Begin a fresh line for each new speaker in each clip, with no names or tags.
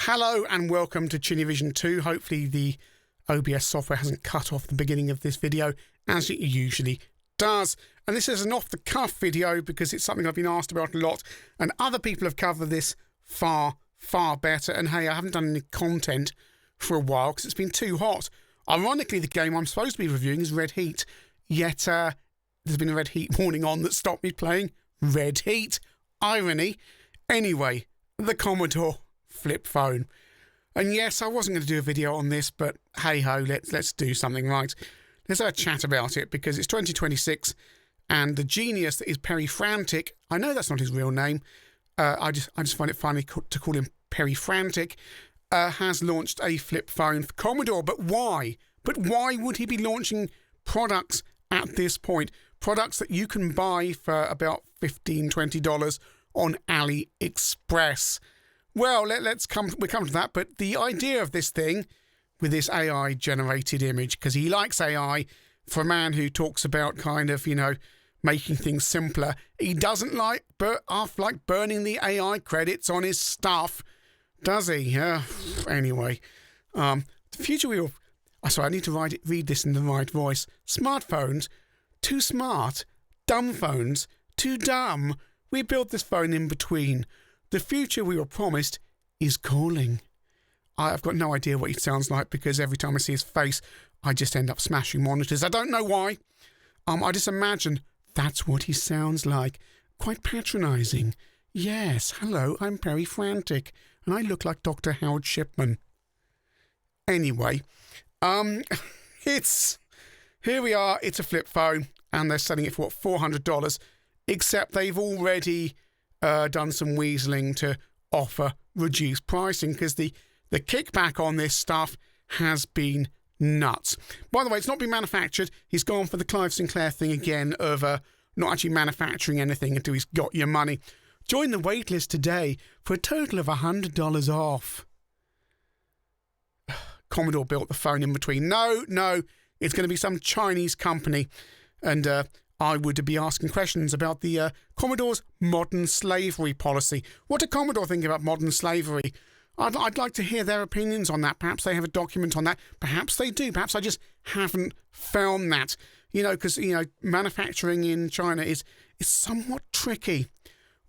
Hello and welcome to Vision 2. Hopefully the OBS software hasn't cut off the beginning of this video as it usually does. And this is an off-the-cuff video because it's something I've been asked about a lot and other people have covered this far better. And hey, I haven't done any content for a while because it's been too hot. Ironically, the game I'm supposed to be reviewing is Red Heat, yet there's been a Red Heat warning on that stopped me playing Red Heat. Irony. Anyway, the Commodore flip phone. And yes, I wasn't going to do a video on this, but hey ho, let's do something right. Let's have a chat about it because it's 2026 and the genius that is Perry Frantic, I know that's not his real name, I just find it funny to call him Perry Frantic, has launched a flip phone for Commodore. But why? But why would he be launching products at this point? Products that you can buy for about $15, $20 on AliExpress. Well, we'll come to that, but the idea of this thing with this AI-generated image, because he likes AI, for a man who talks about kind of, making things simpler, he doesn't like burning the AI credits on his stuff, does he? Anyway, the future we will... I need to read this in the right voice. Smartphones, too smart. Dumb phones, too dumb. We built this phone in between. The future we were promised is calling. I've got no idea what he sounds like because every time I see his face, I just end up smashing monitors. I don't know why. I just imagine that's what he sounds like. Quite patronising. Yes, hello, I'm Perry Frantic, and I look like Dr. Howard Shipman. Anyway, here we are. It's a flip phone, and they're selling it for $400. Except they've already done some weaseling to offer reduced pricing because the kickback on this stuff has been nuts. By the way, it's not been manufactured. He's gone for the Clive Sinclair thing again of not actually manufacturing anything until he's got your money. Join the waitlist today for a total of $100 off. Commodore built the phone in between. No, it's going to be some Chinese company. And I would be asking questions about the Commodore's modern slavery policy. What do Commodore think about modern slavery? I'd like to hear their opinions on that. Perhaps they have a document on that. Perhaps they do. Perhaps I just haven't found that. Because, manufacturing in China is somewhat tricky.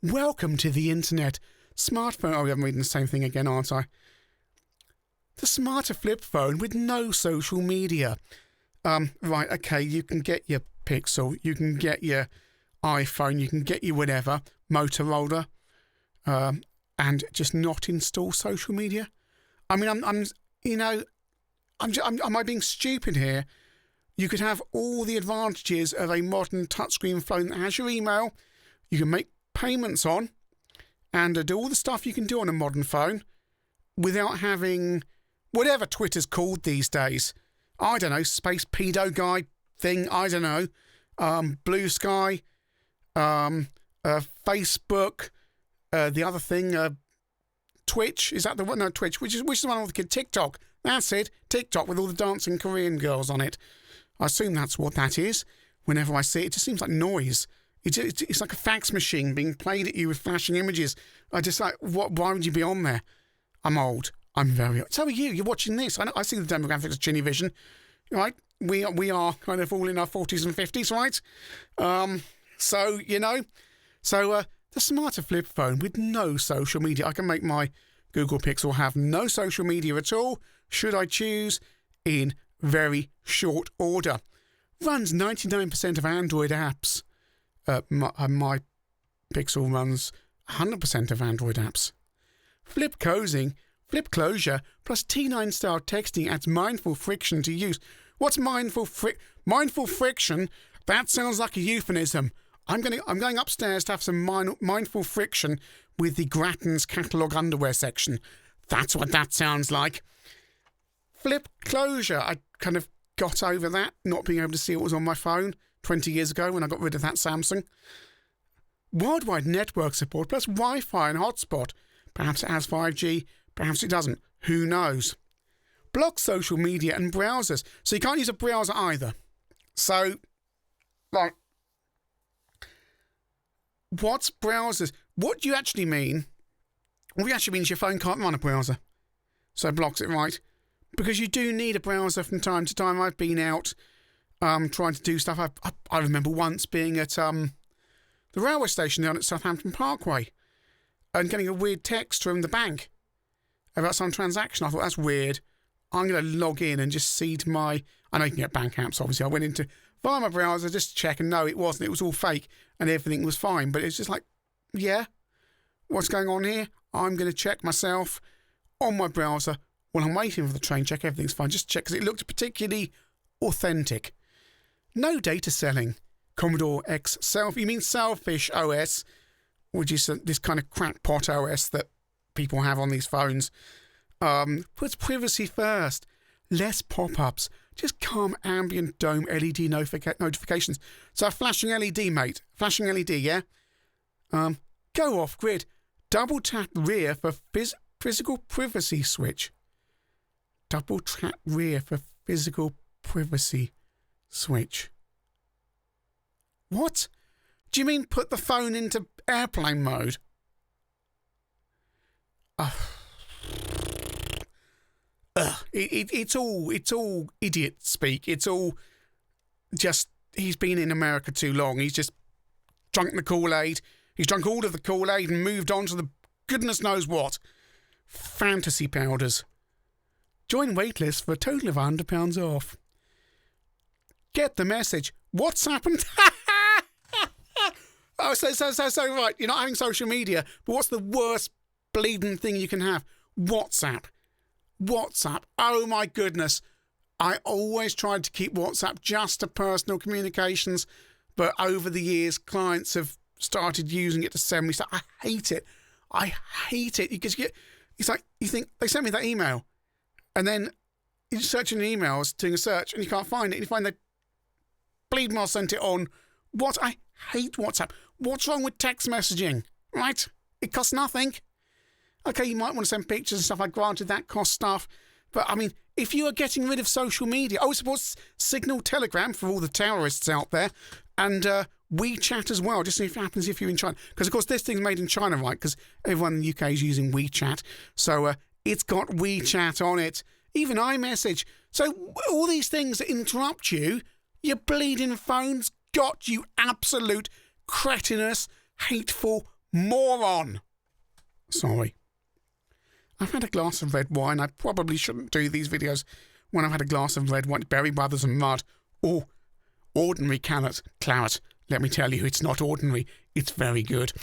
Welcome to the internet. Smartphone. Oh, I'm reading the same thing again, aren't I? The smarter flip phone with no social media. Right, okay, you can get your Pixel, you can get your iPhone, you can get your whatever, Motorola, and just not install social media. I mean, am I being stupid here? You could have all the advantages of a modern touchscreen phone that has your email, you can make payments on, and do all the stuff you can do on a modern phone without having whatever Twitter's called these days. I don't know, space pedo guy thing, I don't know, Blue Sky, Facebook, the other thing, Twitch, is that the one? No, Twitch, which is the one with the kid, TikTok. That's it, TikTok with all the dancing Korean girls on it. I assume that's what that is. Whenever I see it, it just seems like noise. It's like a fax machine being played at you with flashing images. I just like, why would you be on there? I'm old. I'm very old. So are you. You're watching this. I see the demographics of Chinny Vision. Right? We are kind of all in our 40s and 50s, right? So the smarter flip phone with no social media. I can make my Google Pixel have no social media at all, should I choose, in very short order. Runs 99% of Android apps. My Pixel runs 100% of Android apps. Flip closure plus T9 style texting adds mindful friction to use. What's mindful friction? That sounds like a euphemism. I'm going upstairs to have some mindful friction with the Grattan's catalogue underwear section. That's what that sounds like. Flip closure. I kind of got over that, not being able to see what was on my phone 20 years ago when I got rid of that Samsung. Worldwide network support plus Wi-Fi and hotspot. Perhaps it has 5G, perhaps it doesn't. Who knows? Block social media and browsers. So you can't use a browser either. So, what's browsers? What do you actually mean? What you actually mean is your phone can't run a browser. so it blocks it, right? Because you do need a browser from time to time. I've been out trying to do stuff. I remember once being at the railway station down at Southampton Parkway and getting a weird text from the bank about some transaction. I thought, that's weird. I'm going to log in and just see to my... I know you can get bank apps, obviously. I went into via my browser just to check, and no, it wasn't. It was all fake, and everything was fine. But it's just like, yeah, what's going on here? I'm going to check myself on my browser while I'm waiting for the train. Check everything's fine. Just check, because it looked particularly authentic. No data selling. Commodore X Self. You mean Selfish OS, which is this kind of crackpot OS that people have on these phones. Puts privacy first. Less pop-ups. Just calm ambient dome LED notifications. So a flashing LED, mate. Flashing LED, yeah? Go off grid. Double tap rear for physical privacy switch. Double tap rear for physical privacy switch. What? Do you mean put the phone into airplane mode? It's all idiot speak. It's all just, he's been in America too long. He's just drunk the Kool-Aid. He's drunk all of the Kool-Aid and moved on to the goodness knows what. Fantasy powders. Join waitlist for a total of £100 off. Get the message. What's happened? Oh, so right. You're not having social media, but what's the worst bleeding thing you can have? WhatsApp. WhatsApp. Oh my goodness. I always tried to keep WhatsApp just to personal communications, but over the years, clients have started using it to send me stuff. I hate it. I hate it because it's like you think they sent me that email, and then you're searching emails, doing a search, and you can't find it. And you find they bleed well sent it on. What? I hate WhatsApp. What's wrong with text messaging? Right? It costs nothing. Okay, you might want to send pictures and stuff. I granted that costs stuff. But, I mean, if you are getting rid of social media... Oh, suppose Signal, Telegram for all the terrorists out there. And WeChat as well, just see if it happens if you're in China. Because, of course, this thing's made in China, right? Because everyone in the UK is using WeChat. So it's got WeChat on it. Even iMessage. So all these things that interrupt you, your bleeding phone's got you, absolute cretinous, hateful moron. Sorry. I've had a glass of red wine. I probably shouldn't do these videos when I've had a glass of red wine, Berry Brothers and mud. Oh, ordinary claret. Let me tell you, it's not ordinary. It's very good.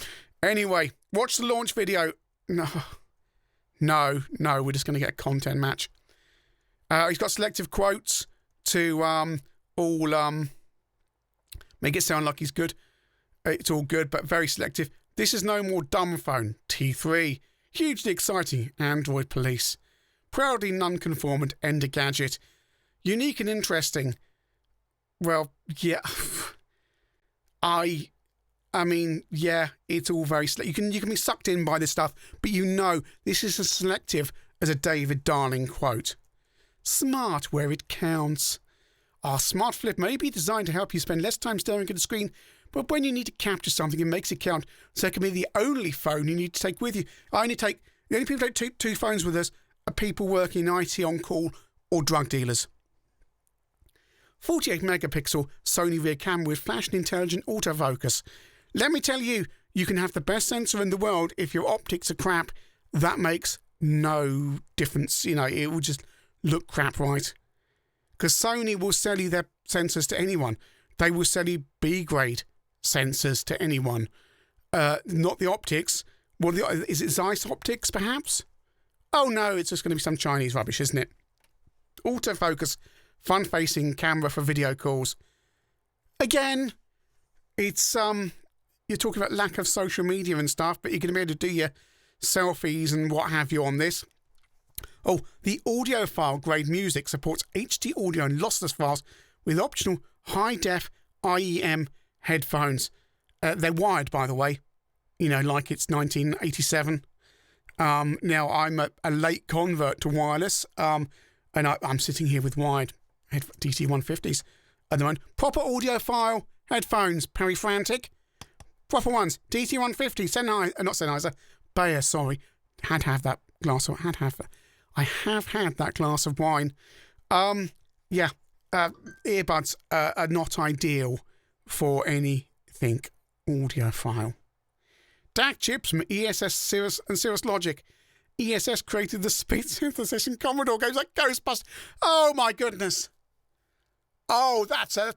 Anyway, watch the launch video. No, we're just going to get a content match. He's got selective quotes to make it sound like he's good. It's all good, but very selective. This is no more dumb phone. T3. Hugely exciting Android police. Proudly non-conformant Ender gadget. Unique and interesting. Well, yeah. I mean, yeah, it's all very... You can be sucked in by this stuff, but you know this is as selective as a David Darling quote. Smart where it counts. Our smart flip may be designed to help you spend less time staring at the screen, but when you need to capture something, it makes it count. So it can be the only phone you need to take with you. The only people who take two phones with us are people working in IT on call or drug dealers. 48 megapixel Sony rear camera with flash and intelligent autofocus. Let me tell you, you can have the best sensor in the world. If your optics are crap, that makes no difference. You know, it will just look crap, right? Because Sony will sell you their sensors to anyone. They will sell you B-grade sensors to anyone. Not the optics. Well, is it Zeiss optics, perhaps? Oh, no, it's just going to be some Chinese rubbish, isn't it? Autofocus, front-facing camera for video calls. Again, it's, you're talking about lack of social media and stuff, but you're going to be able to do your selfies and what have you on this. Oh, the audiophile grade music supports HD audio and lossless files with optional high-def IEM headphones. They're wired, by the way, you know, like it's 1987. Now, I'm a late convert to wireless, and I'm sitting here with wired DC-150s at the moment. Proper audiophile headphones, Perifrantic. Proper ones, DC-150, not Sennheiser, Bayer, sorry. Had to have that glass, had to have that. I have had that glass of wine. Yeah, earbuds are not ideal for anything audiophile. DAC chips from ESS Cirrus and Cirrus Logic. ESS created the speed synthesis in Commodore games like Ghostbusters. Oh my goodness. Oh, that's a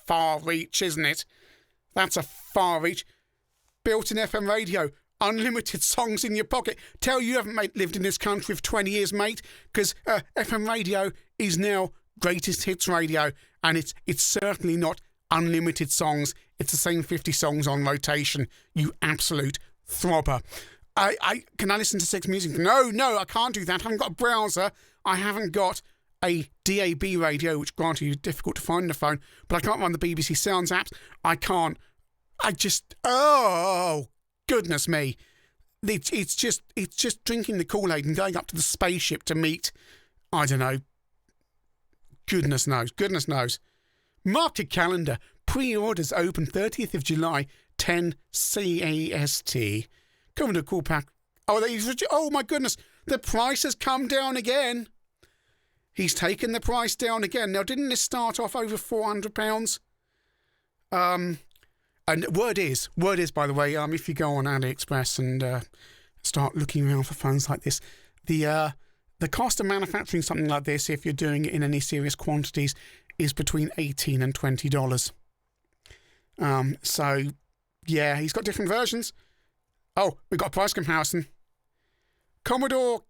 far reach, isn't it? That's a far reach. Built-in FM radio, unlimited songs in your pocket. Tell you haven't lived in this country for 20 years, mate, because FM radio is now greatest hits radio, and it's certainly not unlimited songs. It's the same 50 songs on rotation. You absolute throbber. Can I listen to 6 music? No, I can't do that. I haven't got a browser. I haven't got a DAB radio, which granted is difficult to find on the phone, but I can't run the BBC Sounds apps. I can't. Oh, goodness me. It's just drinking the Kool-Aid and going up to the spaceship to meet, I don't know, goodness knows. Mark your calendar. Pre-orders open 30th of July, 10 CAST. Commodore Cool Pack. Oh my goodness. The price has come down again. He's taken the price down again. Now, didn't this start off over £400? And word is, by the way, if you go on AliExpress and start looking around for phones like this, the cost of manufacturing something like this, if you're doing it in any serious quantities, is between $18 and $20. So, yeah, he's got different versions. Oh, we've got a price comparison. Commodore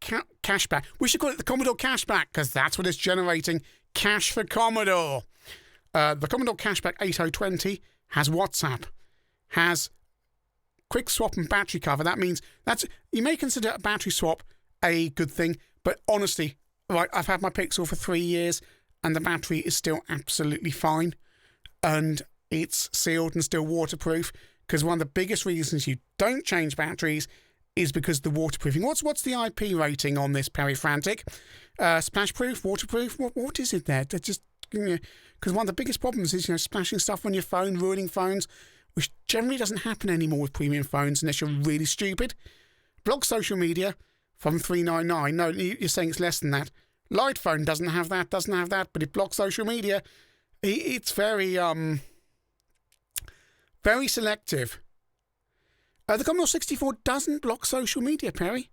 Cashback. We should call it the Commodore Cashback, because that's what it's generating. Cash for Commodore. The Commodore Cashback 8020 has WhatsApp, has quick swap and battery cover. That means you may consider a battery swap a good thing, but honestly, right, I've had my Pixel for 3 years, and the battery is still absolutely fine, and it's sealed and still waterproof, because one of the biggest reasons you don't change batteries is because the waterproofing. What's the IP rating on this, Perry Frantic? Splashproof, waterproof? What is it there? They're just, because one of the biggest problems is splashing stuff on your phone, ruining phones, which generally doesn't happen anymore with premium phones unless you're really stupid. Block social media from $399. No, you're saying it's less than that. Light phone doesn't have that, but it blocks social media. It's very very selective. The Commodore 64 doesn't block social media, Perry.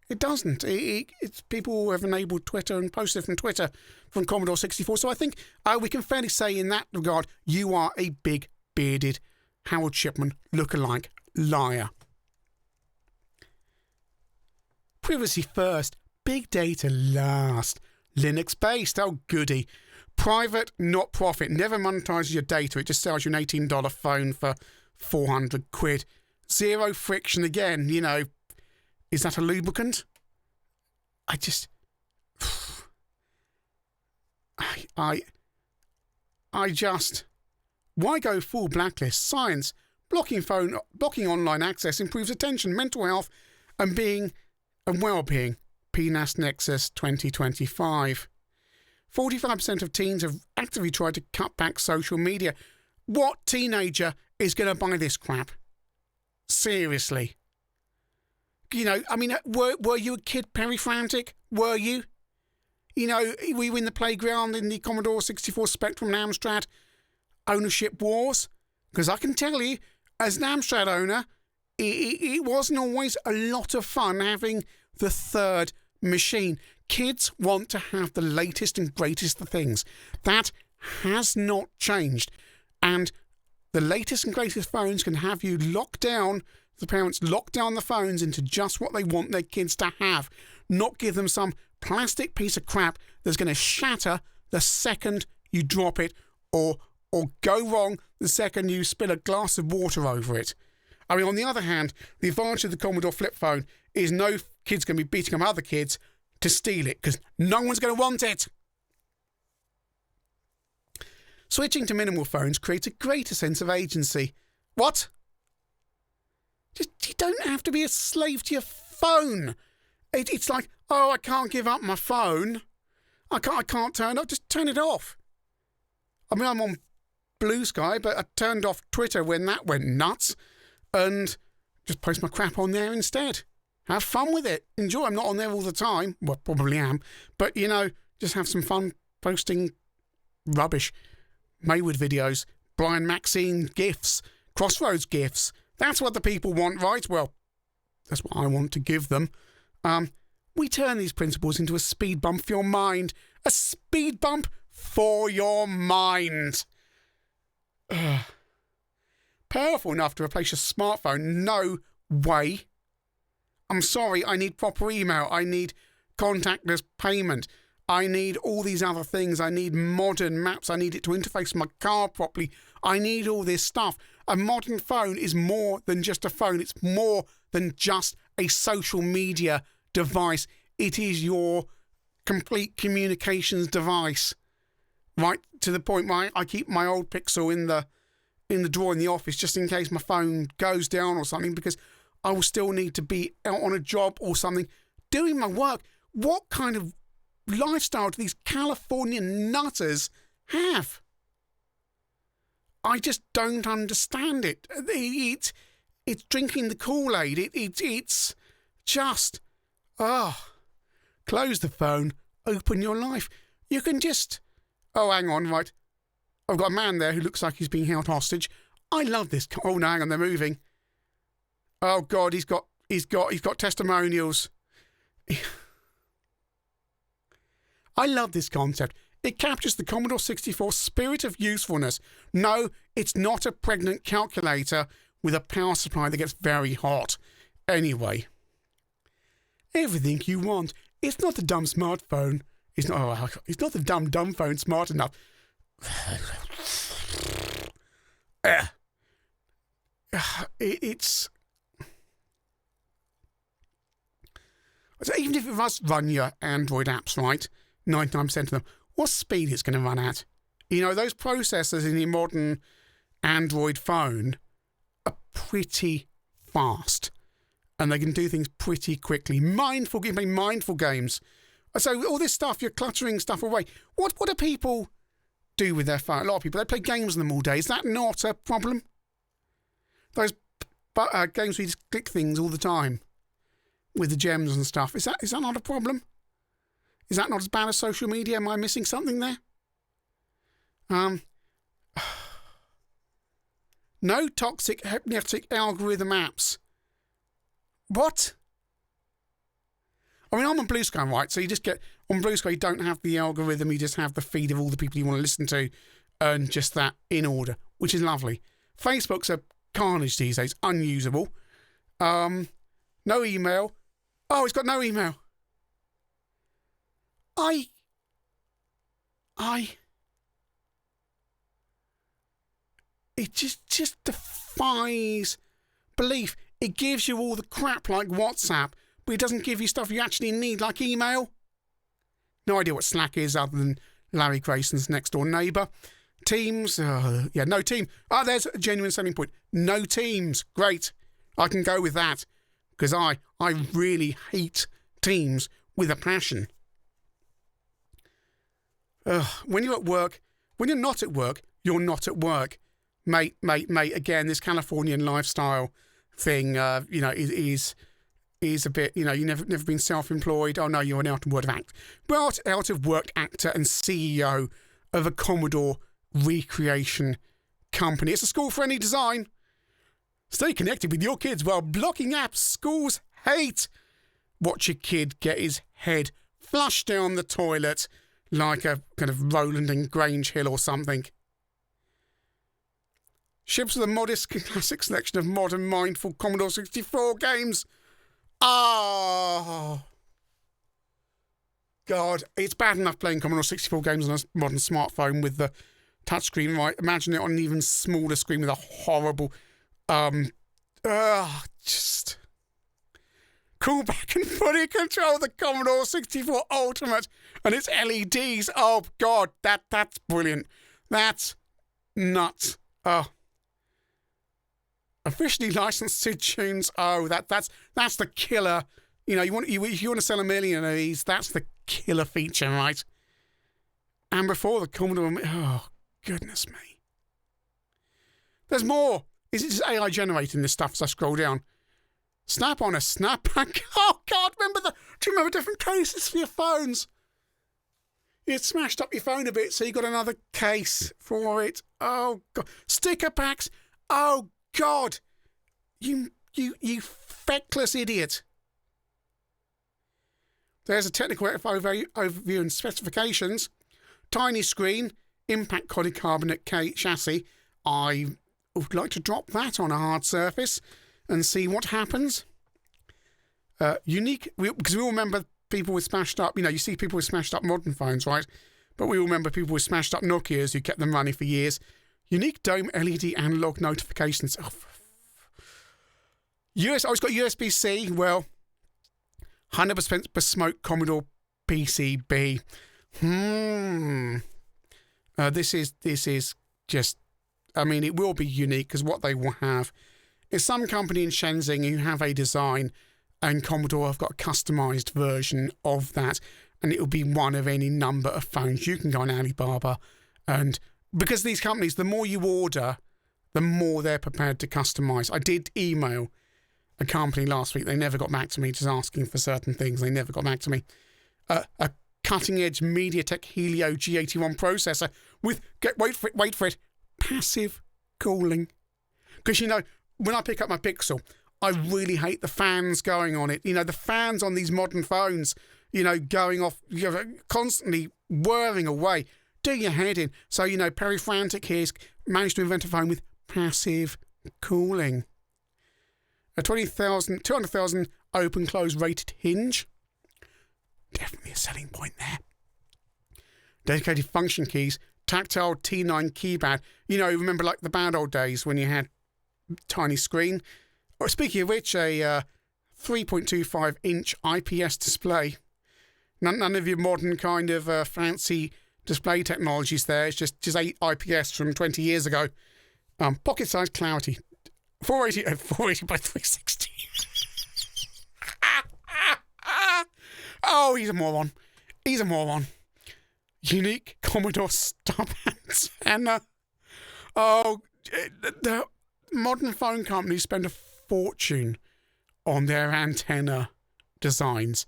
It doesn't. It's people who have enabled Twitter and posted from Twitter from Commodore 64. So I think we can fairly say in that regard, you are a big, bearded Howard Shipman lookalike liar. Privacy first, big data last. Linux-based, oh goody. Private, not profit. Never monetizes your data. It just sells you an $18 phone for 400 quid. Zero friction again, Is that a lubricant? I just... Why go full blacklist? Science. Blocking online access improves attention, mental health, and well-being. PNAS Nexus 2025. 45% of teens have actively tried to cut back social media. What teenager is going to buy this crap? Seriously. Were you a kid, Perry Frantic? Were you? Were you in the playground in the Commodore 64 Spectrum and Amstrad ownership wars? Because I can tell you, as an Amstrad owner, it wasn't always a lot of fun having the third machine. Kids want to have the latest and greatest of things. That has not changed. And the latest and greatest phones can have you locked down, the parents lock down the phones into just what they want their kids to have, not give them some plastic piece of crap that's going to shatter the second you drop it or go wrong the second you spill a glass of water over it. On the other hand, the advantage of the Commodore flip phone is no kid's going to be beating up other kids to steal it, because no one's going to want it. Switching to minimal phones creates a greater sense of agency. What? You don't have to be a slave to your phone. It's like, I can't give up my phone. I can't turn it off. Just turn it off. I'm on Blue Sky, but I turned off Twitter when that went nuts, and just post my crap on there instead. Have fun with it. Enjoy. I'm not on there all the time. Well, probably am. But, just have some fun posting rubbish. Maywood videos, Brian Maxine GIFs, Crossroads GIFs. That's what the people want, right? Well, that's what I want to give them. We turn these principles into a speed bump for your mind. A speed bump for your mind. Powerful enough to replace your smartphone? No way. I'm sorry, I need proper email. I need contactless payment. I need all these other things. I need modern maps. I need it to interface my car properly. I need all this stuff. A modern phone is more than just a phone. It's more than just a social media device. It is your complete communications device. Right to the point where I keep my old Pixel in the drawer in the office just in case my phone goes down or something, because I will still need to be out on a job or something doing my work. What kind of lifestyle do these Californian nutters have? I just don't understand it. It's drinking the Kool-Aid. It's just, close the phone, open your life. You can just, hang on, right. I've got a man there who looks like he's being held hostage. I love this. Oh no, hang on, they're moving. Oh God, he's got testimonials. I love this concept. It captures the Commodore 64 spirit of usefulness. No, it's not a pregnant calculator with a power supply that gets very hot. Anyway, everything you want. It's not the dumb smartphone. It's not the dumb phone smart enough. It's even if it does run your Android apps, right? 99% of them. What speed it's going to run at? Those processors in your modern Android phone are pretty fast, and they can do things pretty quickly. Mindful games. So all this stuff, you're cluttering stuff away. What do people do with their phone? A lot of people, they play games on them all day. Is that not a problem? Those games where you just click things all the time with the gems and stuff. Is that not a problem? Is that not as bad as social media? Am I missing something there? No toxic hypnotic algorithm apps. What? I mean, I'm on Blue Sky, right? So you just get, on Blue Sky, you don't have the algorithm, you just have the feed of all the people you want to listen to, and just that in order, which is lovely. Facebook's a carnage these days, unusable. No email. Oh, it's got no email. It just defies belief. It gives you all the crap like WhatsApp, but it doesn't give you stuff you actually need, like email. No idea what Slack is other than Larry Grayson's next door neighbour. Teams, no team. There's a genuine selling point. No Teams, great. I can go with that, because I really hate Teams with a passion. When you're at work, when you're not at work, you're not at work. Mate, again, this Californian lifestyle thing, is a bit, you've never been self-employed. Oh no, you're an out of work actor and CEO of a Commodore recreation company. It's a school for any design. Stay connected with your kids while blocking apps schools hate. Watch your kid get his head flushed down the toilet like a kind of Roland and Grange Hill or something. Ships with a modest classic selection of modern mindful Commodore 64 games. Oh, God. It's bad enough playing Commodore 64 games on a modern smartphone with the touchscreen, right? Imagine it on an even smaller screen with a horrible, just call back and fully control the Commodore 64 Ultimate and its LEDs. Oh, God, that's brilliant. That's nuts. Oh. Officially licensed to tunes. Oh, that's the killer. If you want to sell 1 million of these, that's the killer feature, right? And before the Commodore, oh goodness me. There's more. Is it just AI generating this stuff as I scroll down? Snap on a snapback. Oh, God, do you remember different cases for your phones? You'd smashed up your phone a bit, so you got another case for it. Oh, God. Sticker packs. Oh, God. You feckless idiot. There's a technical overview and specifications. Tiny screen, impact polycarbonate chassis. I would like to drop that on a hard surface and see what happens. Unique, because we all remember people with smashed up, you see people with smashed up modern phones, right? But we all remember people with smashed up Nokias who kept them running for years. Unique dome LED analog notifications. Oh, it's got USB-C. Well, 100% bespoke Commodore PCB. This is just, it will be unique because what they will have is some company in Shenzhen who have a design, and Commodore have got a customized version of that, and it will be one of any number of phones. You can go on Alibaba, and because these companies, the more you order, the more they're prepared to customize. I did email a company last week. They never got back to me, just asking for certain things. They never got back to me. A cutting-edge MediaTek Helio G81 processor with, wait for it, passive cooling. Because, when I pick up my Pixel, I really hate the fans going on it. The fans on these modern phones, going off, constantly whirring away. Do your head in. So, Perry Frantic here's managed to invent a phone with passive cooling. A 200,000 open-close rated hinge. Definitely a selling point there. Dedicated function keys. Tactile T9 keypad. Remember like the bad old days when you had tiny screen. Or speaking of which, a 3.25-inch IPS display. None of your modern kind of fancy display technologies there. It's just 8 IPS from 20 years ago. Pocket-sized clarity. 480 by 360. Oh, he's a moron. Unique Commodore stub antenna. The modern phone companies spend a fortune on their antenna designs.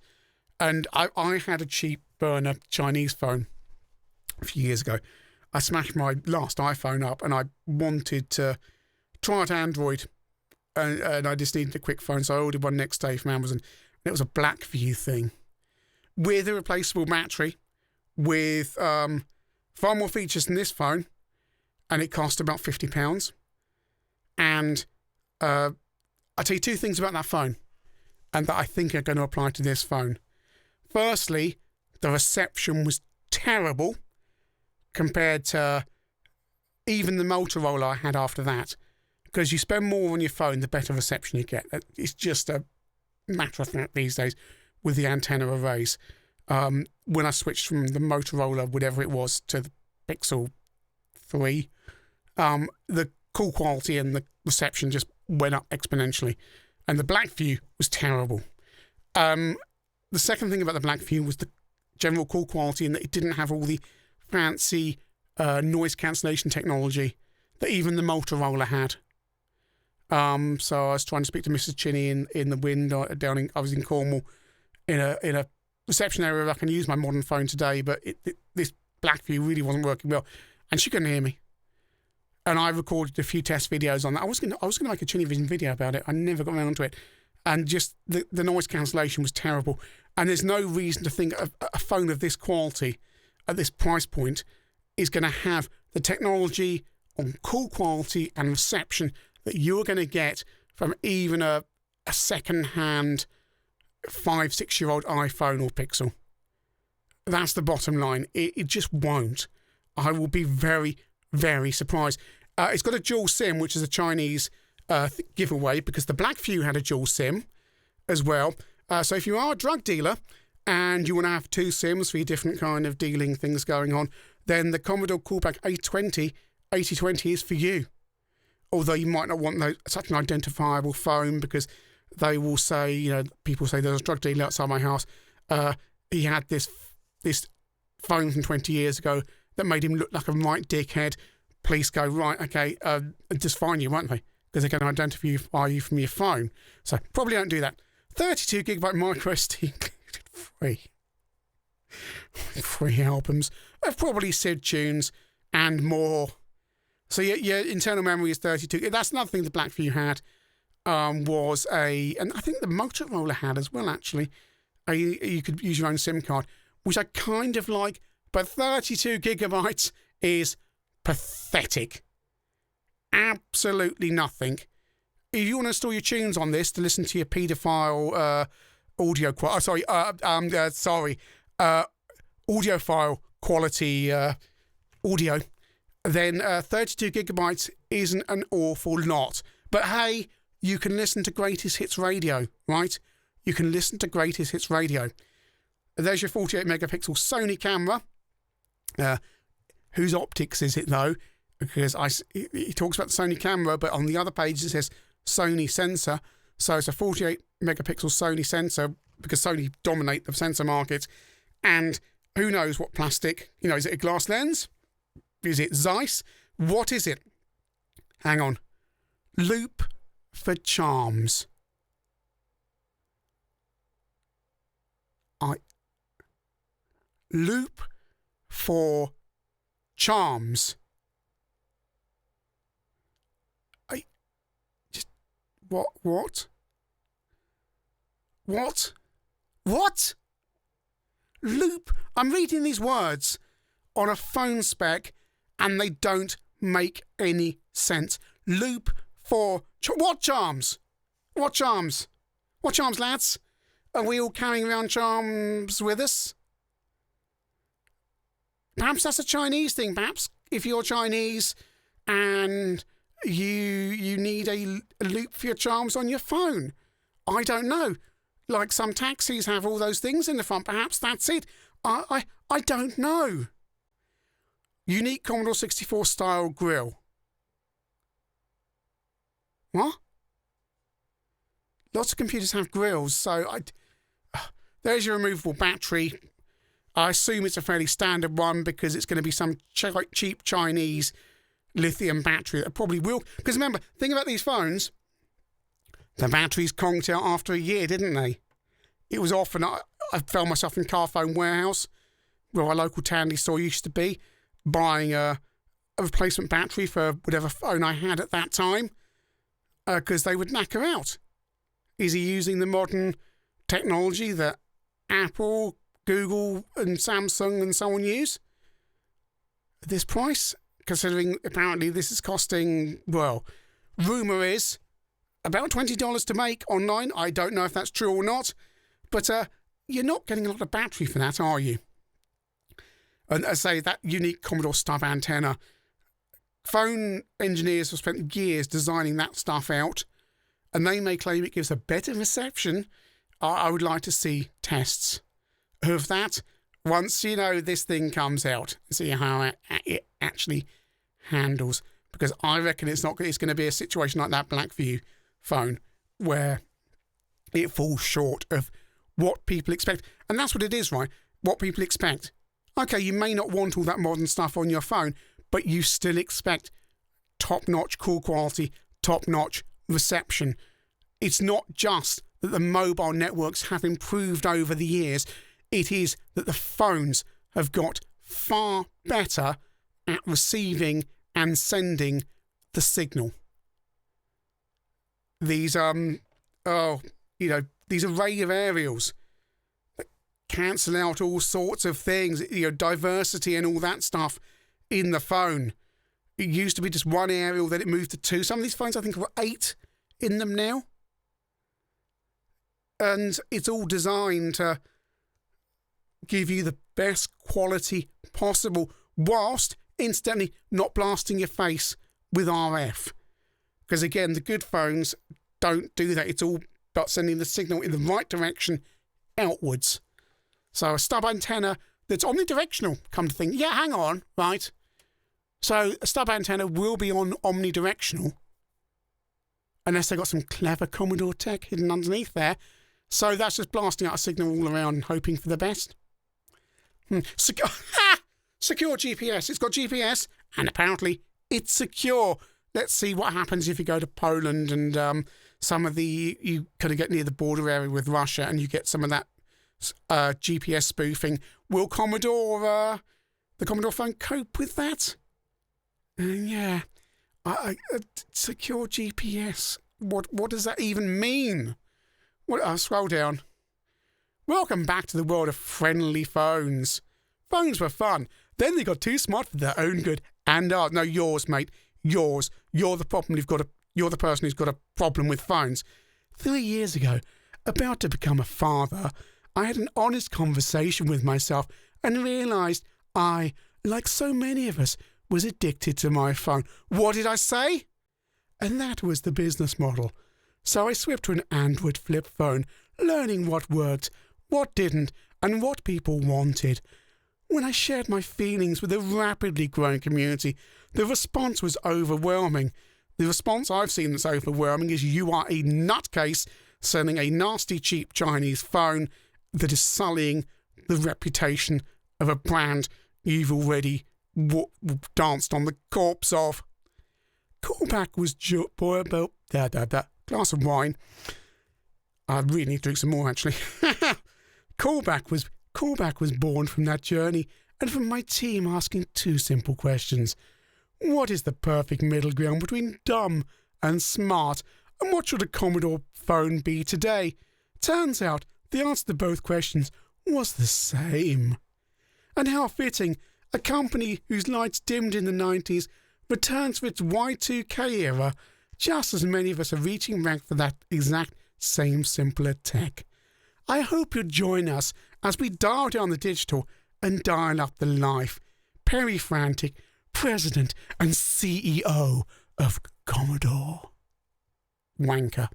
And I had a cheap burner Chinese phone a few years ago. I smashed my last iPhone up and I wanted to try out Android, and I just needed a quick phone, so I ordered one next day from Amazon. And it was a Blackview thing with a replaceable battery, with far more features than this phone, and it cost about £50. And I'll tell you two things about that phone, and that I think are going to apply to this phone. Firstly, the reception was terrible compared to even the Motorola I had after that. Because you spend more on your phone, the better reception you get. It's just a matter of fact these days with the antenna arrays. When I switched from the Motorola, whatever it was, to the Pixel 3, the call quality and the reception just went up exponentially. And the Blackview was terrible. The second thing about the Blackview was the general call quality, and that it didn't have all the fancy noise cancellation technology that even the Motorola had. So I was trying to speak to Mrs. Chinney in the wind I was in Cornwall in a reception area where I can use my modern phone today, but this Blackview really wasn't working well, and she couldn't hear me. And I recorded a few test videos on that. I was going to make a Cinevision video about it. I never got around to it, and just the noise cancellation was terrible. And there's no reason to think a phone of this quality at this price point is going to have the technology on call quality and reception that you're going to get from even a second-hand 5-6-year-old iPhone or Pixel. That's the bottom line. It just won't. I will be very, very surprised. It's got a dual SIM, which is a Chinese giveaway, because the Blackview had a dual SIM as well. So if you are a drug dealer and you want to have 2 SIMs for your different kind of dealing things going on, then the Commodore Callback 8020 is for you. Although you might not want such an identifiable phone, because they will say, people say there's a drug dealer outside my house. He had this phone from 20 years ago that made him look like a right dickhead. Police go, right, okay, just fine you, won't they? because they're going to identify you from your phone. So probably don't do that. 32 gigabyte micro SD included free albums of probably SID tunes and more. So your internal memory is 32. That's another thing the Blackview had. And I think the Motorola had as well, actually. You could use your own SIM card, which I kind of like, but 32 gigabytes is pathetic. Absolutely nothing. If you want to install your tunes on this to listen to your paedophile audiophile quality audio, then 32 gigabytes isn't an awful lot. But hey, you can listen to Greatest Hits Radio, right? You can listen to Greatest Hits Radio. There's your 48 megapixel Sony camera. Whose optics is it though? Because he talks about the Sony camera, but on the other page it says Sony sensor. So it's a 48 megapixel Sony sensor because Sony dominate the sensor market. And who knows what plastic? Is it a glass lens? Is it Zeiss? What is it? Hang on. Loop for charms. Loop for charms. What? Loop. I'm reading these words on a phone spec and they don't make any sense. Loop for... what charms? What charms? What charms, lads? Are we all carrying around charms with us? Perhaps that's a Chinese thing. Perhaps if you're Chinese and you need a loop for your charms on your phone. I don't know. Like some taxis have all those things in the front. Perhaps that's it. I don't know. Unique Commodore 64 style grill. What? Lots of computers have grills, so there's your removable battery. I assume it's a fairly standard one because it's going to be some cheap Chinese lithium battery that probably will. Because remember, think about these phones. The batteries conked out after a year, didn't they? It was often, I found myself in Carphone Warehouse, where our local Tandy store used to be, buying a replacement battery for whatever phone I had at that time, because they would knacker out. Is he using the modern technology that Apple, Google and Samsung and so on use? At this price, considering apparently this is costing, well, rumour is about $20 to make online. I don't know if that's true or not, but you're not getting a lot of battery for that, are you? And as I say, that unique Commodore stub antenna, phone engineers have spent years designing that stuff out, and they may claim it gives a better reception. I would like to see tests of that once, this thing comes out, see how it actually handles. Because I reckon it's going to be a situation like that Blackview phone where it falls short of what people expect. And that's what it is, right? What people expect. Okay, you may not want all that modern stuff on your phone, but you still expect top-notch call quality, top-notch reception. It's not just that the mobile networks have improved over the years. It is that the phones have got far better at receiving and sending the signal. These these array of aerials that cancel out all sorts of things, diversity and all that stuff in the phone. It used to be just one aerial, then it moved to two. Some of these phones, I think, have 8 in them now. And it's all designed to give you the best quality possible whilst instantly not blasting your face with RF. Because again, the good phones don't do that. It's all about sending the signal in the right direction outwards. So a stub antenna that's omnidirectional, come to think. Yeah, hang on, right. So a stub antenna will be omnidirectional unless they've got some clever Commodore tech hidden underneath there. So that's just blasting out a signal all around and hoping for the best. Secure GPS. It's got GPS and apparently it's secure. let's see what happens if you go to Poland and you kind of get near the border area with Russia and you get some of that GPS spoofing. Will the Commodore phone cope with that? Yeah. Secure GPS. What does that even mean? I'll scroll down. Welcome back to the world of friendly phones. Phones were fun. Then they got too smart for their own good and ours. No, yours, mate. Yours. You're the problem. You're the person who's got a problem with phones. 3 years ago, about to become a father, I had an honest conversation with myself and realised I, like so many of us, was addicted to my phone. What did I say? And that was the business model. So I switched to an Android flip phone, learning what worked, what didn't, and what people wanted. When I shared my feelings with a rapidly growing community, the response was overwhelming. The response I've seen that's overwhelming is you are a nutcase selling a nasty, cheap Chinese phone that is sullying the reputation of a brand you've already danced on the corpse of. Callback was glass of wine. I really need to drink some more, actually. Callback was born from that journey and from my team asking 2 simple questions. What is the perfect middle ground between dumb and smart? And what should a Commodore phone be today? Turns out the answer to both questions was the same. And how fitting, a company whose lights dimmed in the 90s returns for its Y2K era, just as many of us are reaching rank for that exact same simpler tech. I hope you'll join us as we dial down the digital and dial up the life. Perry Frantic, President and CEO of Commodore. Wanker.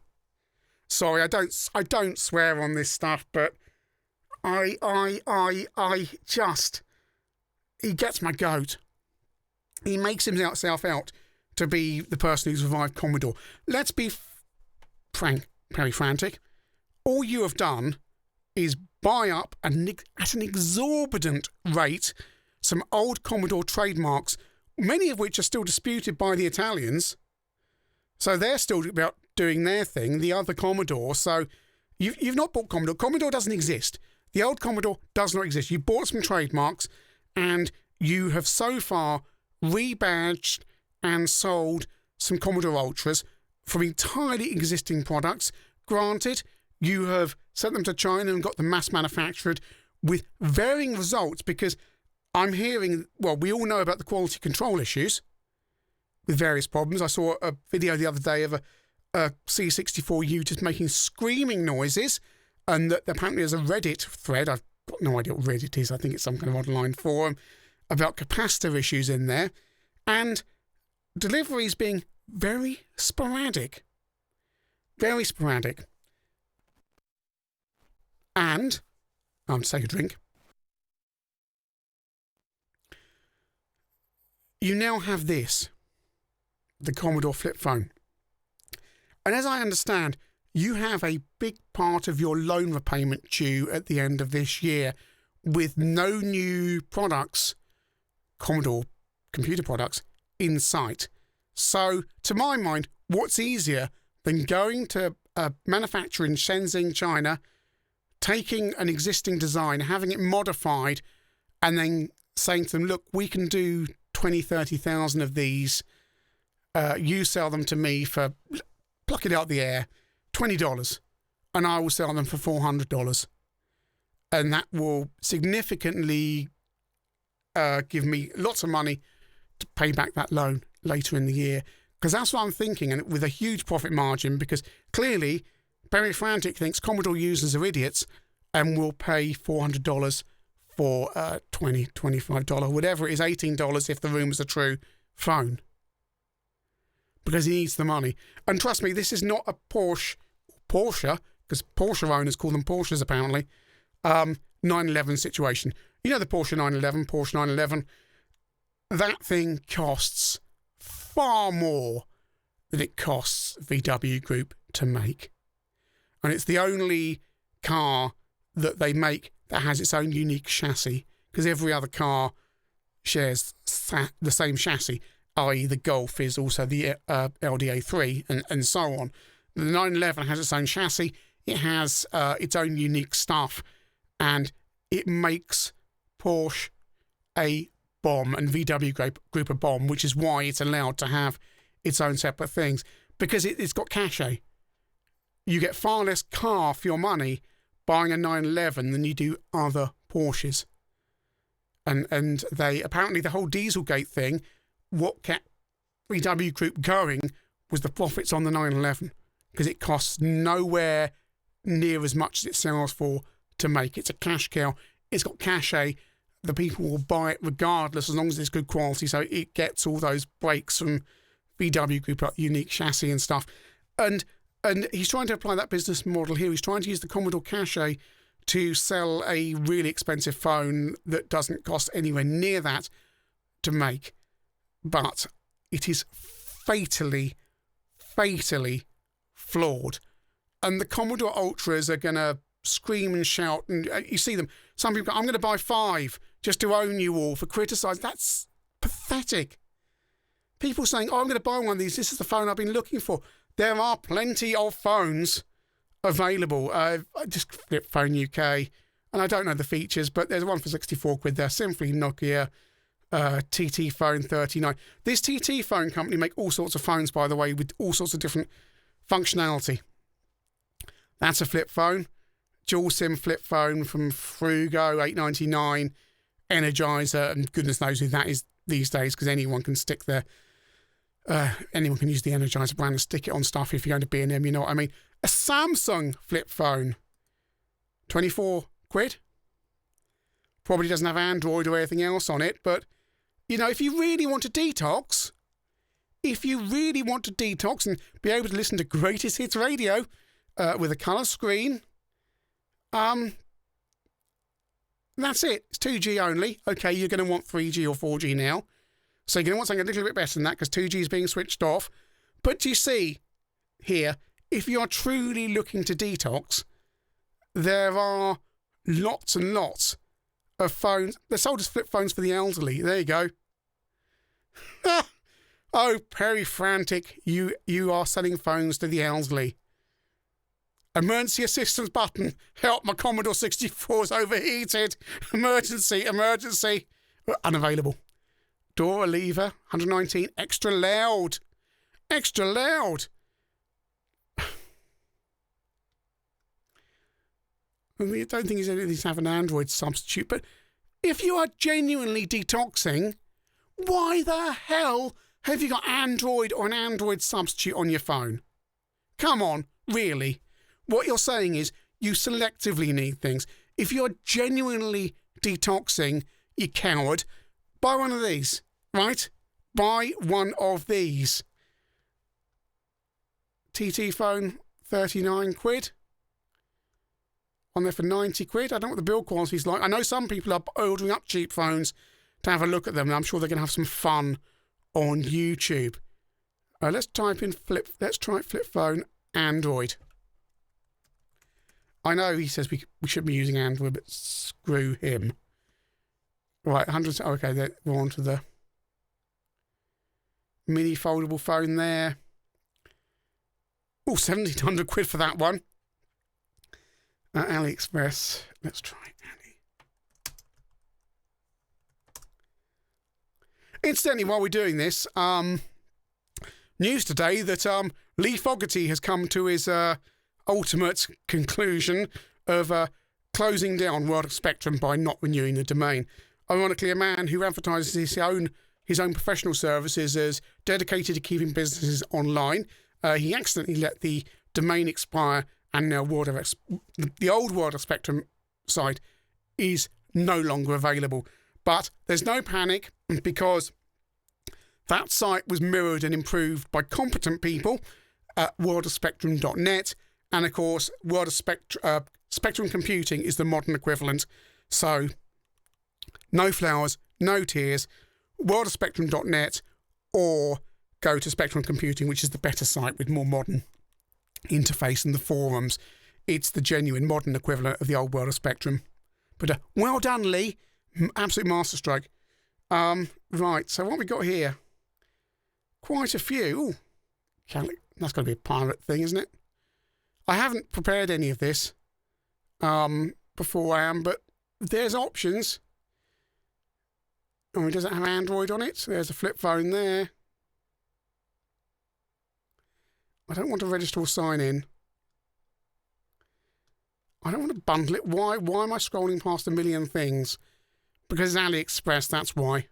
Sorry, I don't swear on this stuff, but he gets my goat. He makes himself out to be the person who's revived Commodore. Let's be frank, Perry Frantic. All you have done is buy up at an exorbitant rate some old Commodore trademarks, many of which are still disputed by the Italians. So they're still about doing their thing, the other Commodore. So you've not bought Commodore. Commodore doesn't exist. The old Commodore does not exist. You bought some trademarks and you have so far rebadged and sold some Commodore Ultras from entirely existing products. Granted, you have sent them to China and got them mass manufactured with varying results because I'm hearing, well, we all know about the quality control issues with various problems. I saw a video the other day of a C64U just making screaming noises, and that apparently there's a Reddit thread, I've got no idea what Reddit is, I think it's some kind of online forum, about capacitor issues in there, and deliveries being very sporadic. Very sporadic. And, I'll just take a drink. You now have this, the Commodore flip phone. And as I understand, you have a big part of your loan repayment due at the end of this year with no new products, Commodore computer products, in sight. So, to my mind, what's easier than going to a manufacturer in Shenzhen, China, taking an existing design, having it modified, and then saying to them, look, we can do 20, 30,000 of these. You sell them to me for, pluck it out the air, $20, and I will sell them for $400. And that will significantly give me lots of money to pay back that loan later in the year. Because that's what I'm thinking, and with a huge profit margin, because clearly Perry Frantic thinks Commodore users are idiots and will pay $400 for $20, $25, whatever it is, $18 if the rumours are true, phone. Because he needs the money. And trust me, this is not a Porsche, because Porsche owners call them Porsches apparently, 911 situation. You know the Porsche 911, that thing costs far more than it costs VW Group to make. And it's the only car that they make that has its own unique chassis, because every other car shares the same chassis. i.e. the Golf is also the LDA3 and so on. The 911 has its own chassis. It has its own unique stuff, and it makes Porsche a bomb and VW group a bomb, which is why it's allowed to have its own separate things, because it's got cachet. You get far less car for your money buying a 911 than you do other Porsches. And they, apparently the whole Dieselgate thing, what kept VW Group going was the profits on the 911, because it costs nowhere near as much as it sells for to make. It's a cash cow. It's got cachet. The people will buy it regardless, as long as it's good quality. So it gets all those breaks from VW Group, like unique chassis and stuff. And he's trying to apply that business model here. He's trying to use the Commodore cachet to sell a really expensive phone that doesn't cost anywhere near that to make. But it is fatally flawed. And the Commodore Ultras are going to scream and shout. And you see them. Some people go, I'm going to buy 5 just to own you all for criticising. That's pathetic. People saying, I'm going to buy one of these. This is the phone I've been looking for. There are plenty of phones available. Just Flip Phone UK, and I don't know the features, but there's one for 64 quid there. Simply Nokia TT Phone 39. This TT Phone company make all sorts of phones, by the way, with all sorts of different functionality. That's a flip phone. Dual SIM flip phone from Frugo, $8.99. Energizer, and goodness knows who that is these days, because anyone can stick their anyone can use the Energizer brand and stick it on stuff if you're going to B&M, you know what I mean. A Samsung flip phone, 24 quid. Probably doesn't have Android or anything else on it, but, you know, if you really want to detox and be able to listen to greatest hits radio with a colour screen, that's it. It's 2G only. Okay, you're going to want 3G or 4G now. So you're going to want something a little bit better than that, because 2G is being switched off. But do you see here, if you're truly looking to detox, there are lots and lots of phones. They're sold as flip phones for the elderly. There you go. Oh, Perry Frantic, you are selling phones to the elderly. Emergency assistance button. Help, my Commodore 64 is overheated. Emergency. Unavailable. Door lever, 119. Extra loud. I don't think these have an Android substitute, but if you are genuinely detoxing, why the hell have you got Android or an Android substitute on your phone? Come on, really? What you're saying is you selectively need things. If you're genuinely detoxing, you coward, buy one of these, right? Buy one of these. TT phone, 39 quid. On there for 90 quid. I don't know what the build quality is like. I know some people are ordering up cheap phones to have a look at them, and I'm sure they're going to have some fun on YouTube. Let's type in let's try flip phone Android. I know he says we should be using Android, but screw him. Right, 100. Okay, we're on to the mini foldable phone there. Oh, 1,700 quid for that one. AliExpress. Let's try Ali. Incidentally, while we're doing this, news today that Lee Fogarty has come to his ultimate conclusion of closing down World of Spectrum by not renewing the domain. Ironically, a man who advertises his own professional services as dedicated to keeping businesses online, he accidentally let the domain expire, and now the old World of Spectrum site is no longer available. But there's no panic, because that site was mirrored and improved by competent people at worldofspectrum.net. And, of course, World of Spectrum Computing is the modern equivalent. So, no flowers, no tears, worldofspectrum.net, or go to Spectrum Computing, which is the better site with more modern interface and the forums. It's the genuine modern equivalent of the old World of Spectrum. But well done, Lee. Absolute masterstroke. Right, so what we got here? quite a few. Ooh, that's got to be a pirate thing, isn't it? I haven't prepared any of this beforehand, but there's options. Oh, does it have Android on it? There's a flip phone there. I don't want to register or sign in. I don't want to bundle it. Why am I scrolling past a million things? Because it's AliExpress, that's why.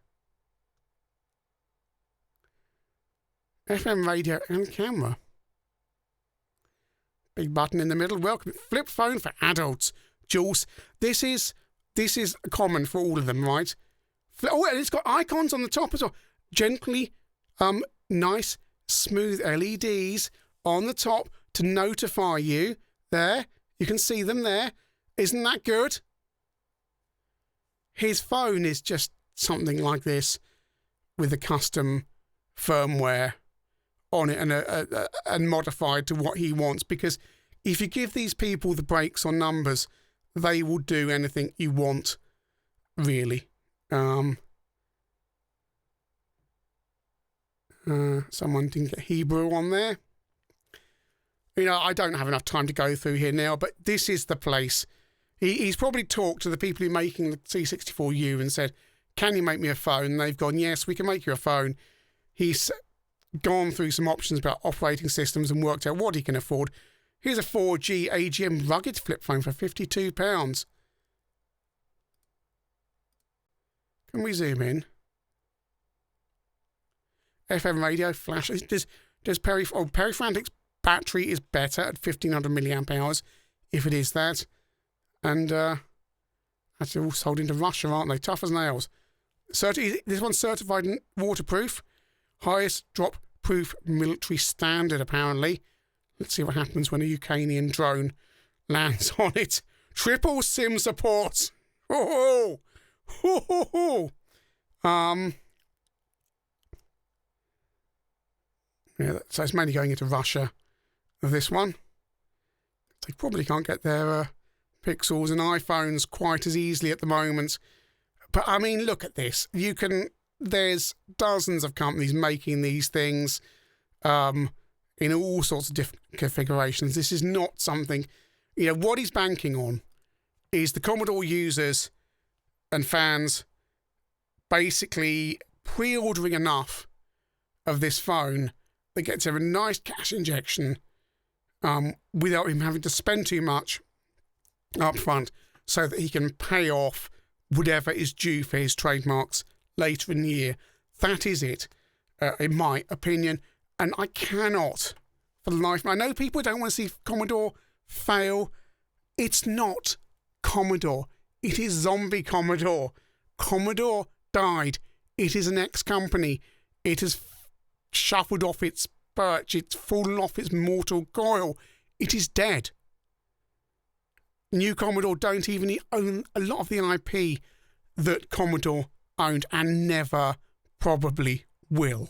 FM radio and camera. Big button in the middle. Welcome. Flip phone for adults. Jules. This is common for all of them, right? Oh, and it's got icons on the top as well. Gently, nice, smooth LEDs on the top to notify you. There. You can see them there. Isn't that good? His phone is just something like this with a custom firmware on it and modified to what he wants. Because if you give these people the brakes on numbers, they will do anything you want, really. Someone didn't get Hebrew on there. You know, I don't have enough time to go through here now, but this is the place. He's probably talked to the people who are making the C64U and said, can you make me a phone? And they've gone, yes, we can make you a phone. He's gone through some options about operating systems and worked out what he can afford. Here's a 4G AGM rugged flip phone for £52. Can we zoom in? FM radio, flash. Does Peripherantic's battery is better at 1500 milliamp hours, if it is that. And actually all sold into Russia, aren't they? Tough as nails. This one's certified and waterproof. Highest drop-proof military standard, apparently. Let's see what happens when a Ukrainian drone lands on it. Triple SIM support. Oh, ho, ho, ho. Yeah, so it's mainly going into Russia. This one. They probably can't get their Pixels and iPhones quite as easily at the moment. But I mean, look at this. There's dozens of companies making these things in all sorts of different configurations. This is not something, what he's banking on is the Commodore users and fans basically pre-ordering enough of this phone that gets him a nice cash injection without him having to spend too much up front so that he can pay off whatever is due for his trademarks later in the year. That is it, in my opinion. And I cannot, for the life... I know people don't want to see Commodore fail. It's not Commodore. It is Zombie Commodore. Commodore died. It is an ex-company. It has shuffled off its perch. It's fallen off its mortal coil. It is dead. Nu Commodore don't even own a lot of the IP that Commodore owned and never probably will.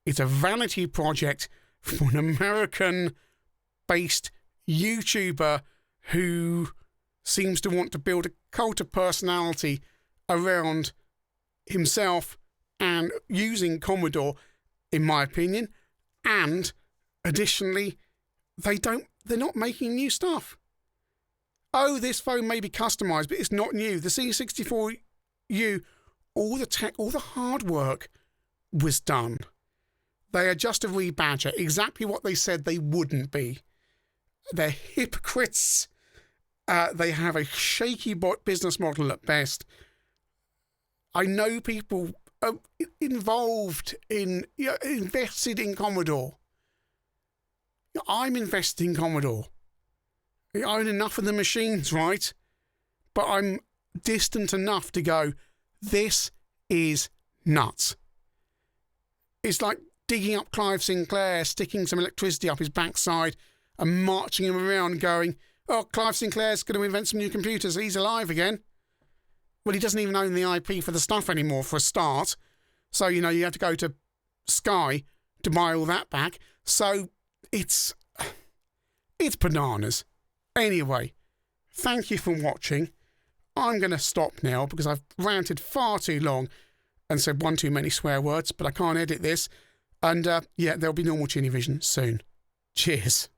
It's a vanity project from an American-based YouTuber who seems to want to build a cult of personality around himself and using Commodore, in my opinion. And additionally, they're not making new stuff. Oh, this phone may be customised, but it's not new. The C64U, all the tech, all the hard work was done. They are just a rebadger, exactly what they said they wouldn't be. They're hypocrites. They have a shaky business model at best. I know people involved in, invested in Commodore. I'm invested in Commodore. I own enough of the machines, right? But I'm distant enough to go, this is nuts. It's like digging up Clive Sinclair, sticking some electricity up his backside and marching him around going, oh, Clive Sinclair's going to invent some new computers. He's alive again. Well, he doesn't even own the IP for the stuff anymore, for a start. So, you have to go to Sky to buy all that back. So it's bananas. Anyway, thank you for watching. I'm going to stop now because I've ranted far too long. and said one too many swear words, but I can't edit this. And yeah, there'll be normal Cine Vision soon. Cheers.